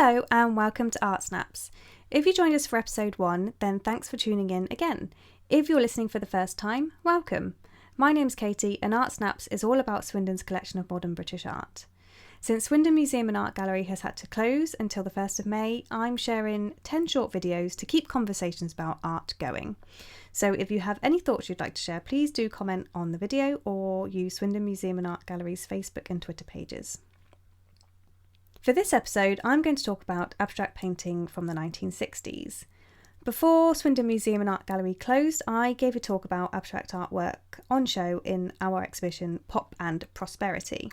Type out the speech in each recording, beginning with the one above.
Hello and welcome to Art Snaps. If you joined us for episode 1, then thanks for tuning in again. If you're listening for the first time, welcome. My name's Katie and Art Snaps is all about Swindon's collection of modern British art. Since Swindon Museum and Art Gallery has had to close until the 1st of May, I'm sharing 10 short videos to keep conversations about art going. So if you have any thoughts you'd like to share, please do comment on the video or use Swindon Museum and Art Gallery's Facebook and Twitter pages. For this episode, I'm going to talk about abstract painting from the 1960s. Before Swindon Museum and Art Gallery closed, I gave a talk about abstract artwork on show in our exhibition Pop and Prosperity,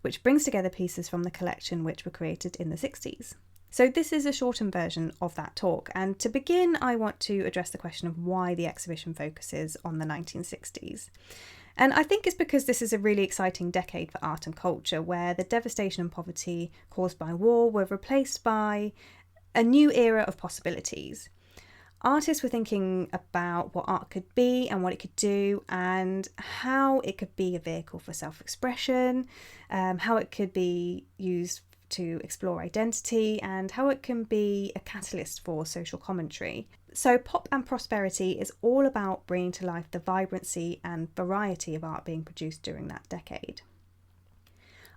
which brings together pieces from the collection which were created in the 60s. So this is a shortened version of that talk, and to begin I want to address the question of why the exhibition focuses on the 1960s. And I think it's because this is a really exciting decade for art and culture, where the devastation and poverty caused by war were replaced by a new era of possibilities. Artists were thinking about what art could be and what it could do, and how it could be a vehicle for self-expression, how it could be used to explore identity, and how it can be a catalyst for social commentary. So Pop and Prosperity is all about bringing to life the vibrancy and variety of art being produced during that decade.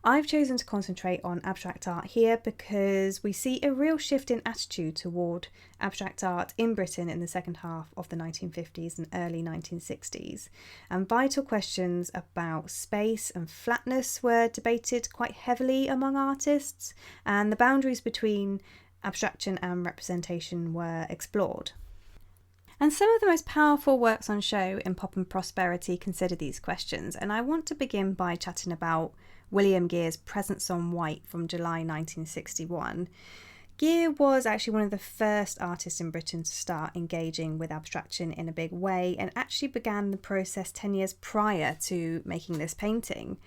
I've chosen to concentrate on abstract art here because we see a real shift in attitude toward abstract art in Britain in the second half of the 1950s and early 1960s, and vital questions about space and flatness were debated quite heavily among artists, and the boundaries between abstraction and representation were explored. And some of the most powerful works on show in Pop and Prosperity consider these questions, and I want to begin by chatting about William Geer's Presence on White from July 1961. Geer was actually one of the first artists in Britain to start engaging with abstraction in a big way, and actually began the process 10 years prior to making this painting.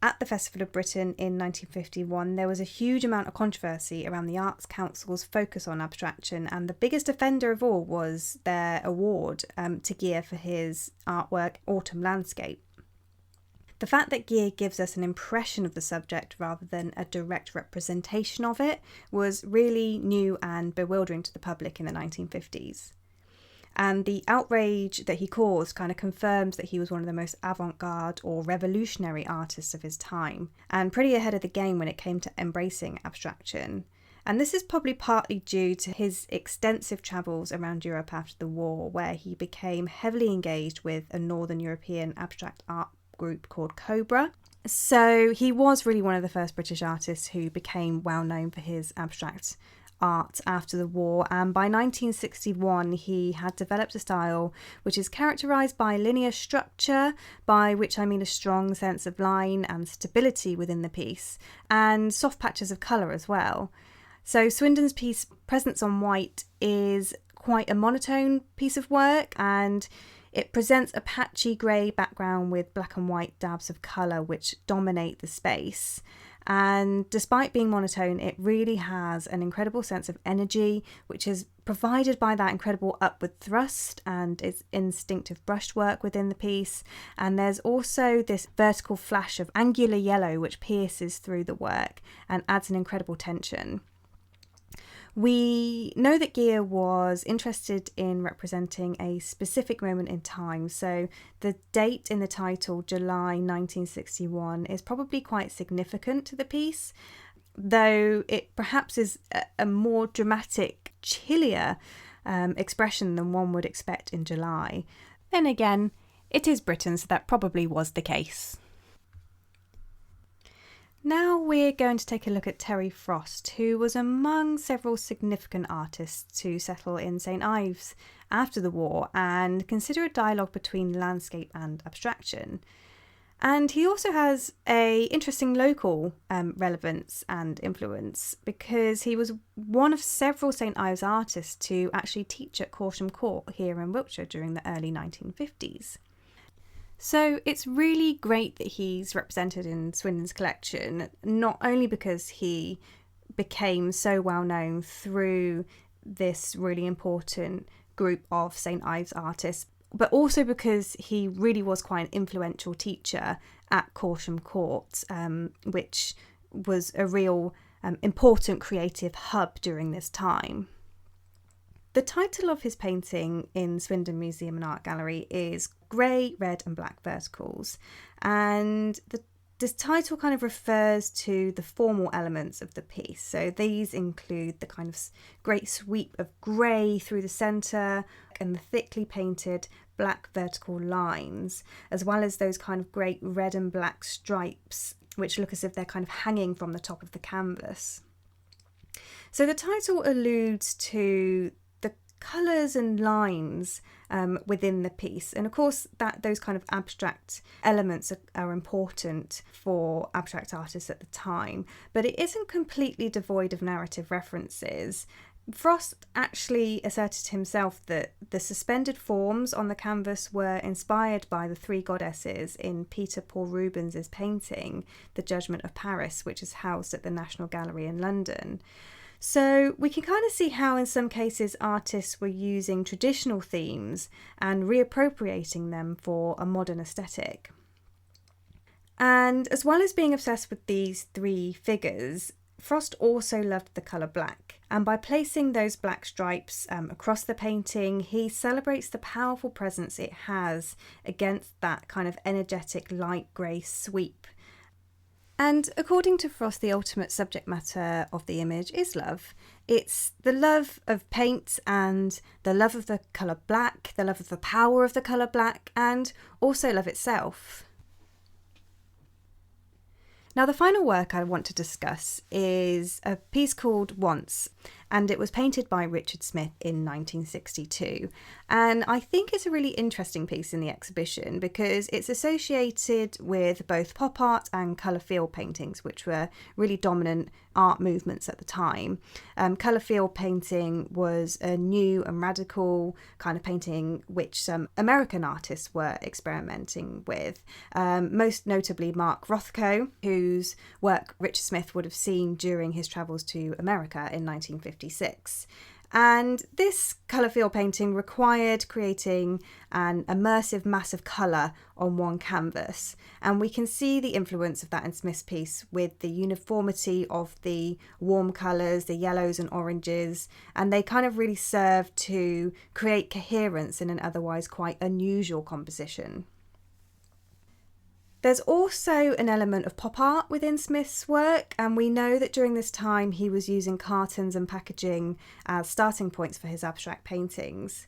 At the Festival of Britain in 1951, there was a huge amount of controversy around the Arts Council's focus on abstraction, and the biggest offender of all was their award to Geer for his artwork Autumn Landscape. The fact that Geer gives us an impression of the subject rather than a direct representation of it was really new and bewildering to the public in the 1950s. And the outrage that he caused kind of confirms that he was one of the most avant-garde or revolutionary artists of his time, and pretty ahead of the game when it came to embracing abstraction. And this is probably partly due to his extensive travels around Europe after the war, where he became heavily engaged with a Northern European abstract art group called Cobra. So he was really one of the first British artists who became well known for his abstract art after the war, and by 1961 he had developed a style which is characterised by linear structure, by which I mean a strong sense of line and stability within the piece, and soft patches of colour as well. So Swindon's piece Presence on White is quite a monotone piece of work, and it presents a patchy grey background with black and white dabs of colour which dominate the space. And despite being monotone, it really has an incredible sense of energy, which is provided by that incredible upward thrust and its instinctive brushwork within the piece. And there's also this vertical flash of angular yellow which pierces through the work and adds an incredible tension. We know that Geer was interested in representing a specific moment in time, so the date in the title, July 1961, is probably quite significant to the piece, though it perhaps is a more dramatic, chillier expression than one would expect in July. Then again, it is Britain, so that probably was the case. Now we're going to take a look at Terry Frost, who was among several significant artists to settle in St Ives after the war and consider a dialogue between landscape and abstraction. And he also has an interesting local relevance and influence, because he was one of several St Ives artists to actually teach at Corsham Court here in Wiltshire during the early 1950s. So it's really great that he's represented in Swindon's collection, not only because he became so well known through this really important group of St Ives artists, but also because he really was quite an influential teacher at Corsham Court, which was a real important creative hub during this time. The title of his painting in Swindon Museum and Art Gallery is Grey, Red and Black Verticals, and this title kind of refers to the formal elements of the piece. So these include the kind of great sweep of grey through the centre and the thickly painted black vertical lines, as well as those kind of great red and black stripes which look as if they're kind of hanging from the top of the canvas. So the title alludes to the colours and lines within the piece, and of course that those kind of abstract elements are important for abstract artists at the time, but it isn't completely devoid of narrative references. Frost actually asserted himself that the suspended forms on the canvas were inspired by the three goddesses in Peter Paul Rubens's painting The Judgment of Paris, which is housed at the National Gallery in London. So we can kind of see how in some cases artists were using traditional themes and reappropriating them for a modern aesthetic. And as well as being obsessed with these three figures, Frost also loved the colour black, and by placing those black stripes across the painting, he celebrates the powerful presence it has against that kind of energetic light grey sweep. And according to Frost, the ultimate subject matter of the image is love. It's the love of paint and the love of the colour black, the love of the power of the colour black, and also love itself. Now, the final work I want to discuss is a piece called Once, and it was painted by Richard Smith in 1962. And I think it's a really interesting piece in the exhibition because it's associated with both pop art and colour field paintings, which were really dominant art movements at the time. Colour field painting was a new and radical kind of painting which some American artists were experimenting with, most notably Mark Rothko, whose work Richard Smith would have seen during his travels to America in 1956. And this colour field painting required creating an immersive mass of colour on one canvas. And we can see the influence of that in Smith's piece with the uniformity of the warm colours, the yellows and oranges, and they kind of really serve to create coherence in an otherwise quite unusual composition. There's also an element of pop art within Smith's work, and we know that during this time he was using cartons and packaging as starting points for his abstract paintings.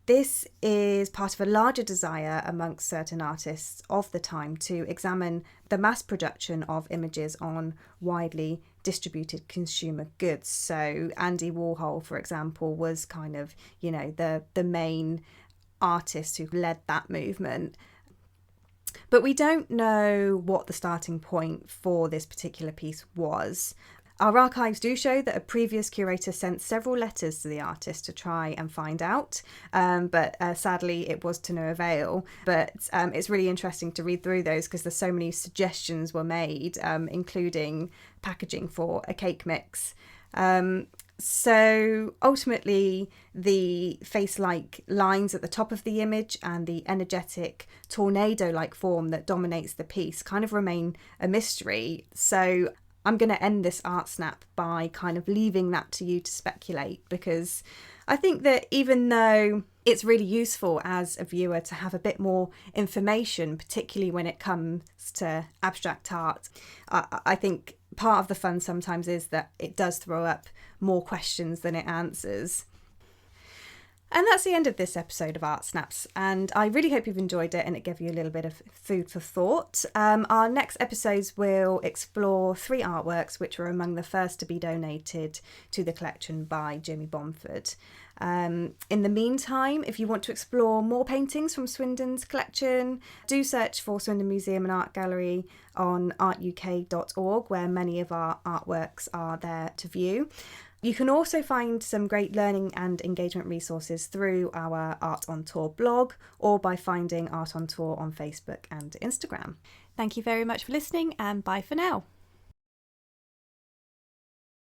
This is part of a larger desire amongst certain artists of the time to examine the mass production of images on widely distributed consumer goods. So Andy Warhol, for example, was kind of, the main artist who led that movement. But we don't know what the starting point for this particular piece was. Our archives do show that a previous curator sent several letters to the artist to try and find out, but sadly it was to no avail. But it's really interesting to read through those because there's so many suggestions were made, including packaging for a cake mix. So ultimately, the face-like lines at the top of the image and the energetic tornado-like form that dominates the piece kind of remain a mystery. So I'm going to end this art snap by kind of leaving that to you to speculate, because I think that even though it's really useful as a viewer to have a bit more information, particularly when it comes to abstract art, I think part of the fun sometimes is that it does throw up more questions than it answers. And that's the end of this episode of Art Snaps, and I really hope you've enjoyed it and it gave you a little bit of food for thought. Our next episodes will explore 3 artworks which were among the first to be donated to the collection by Jimmy Bomford. In the meantime, if you want to explore more paintings from Swindon's collection, do search for Swindon Museum and Art Gallery on artuk.org, where many of our artworks are there to view. You can also find some great learning and engagement resources through our Art on Tour blog or by finding Art on Tour on Facebook and Instagram. Thank you very much for listening, and bye for now.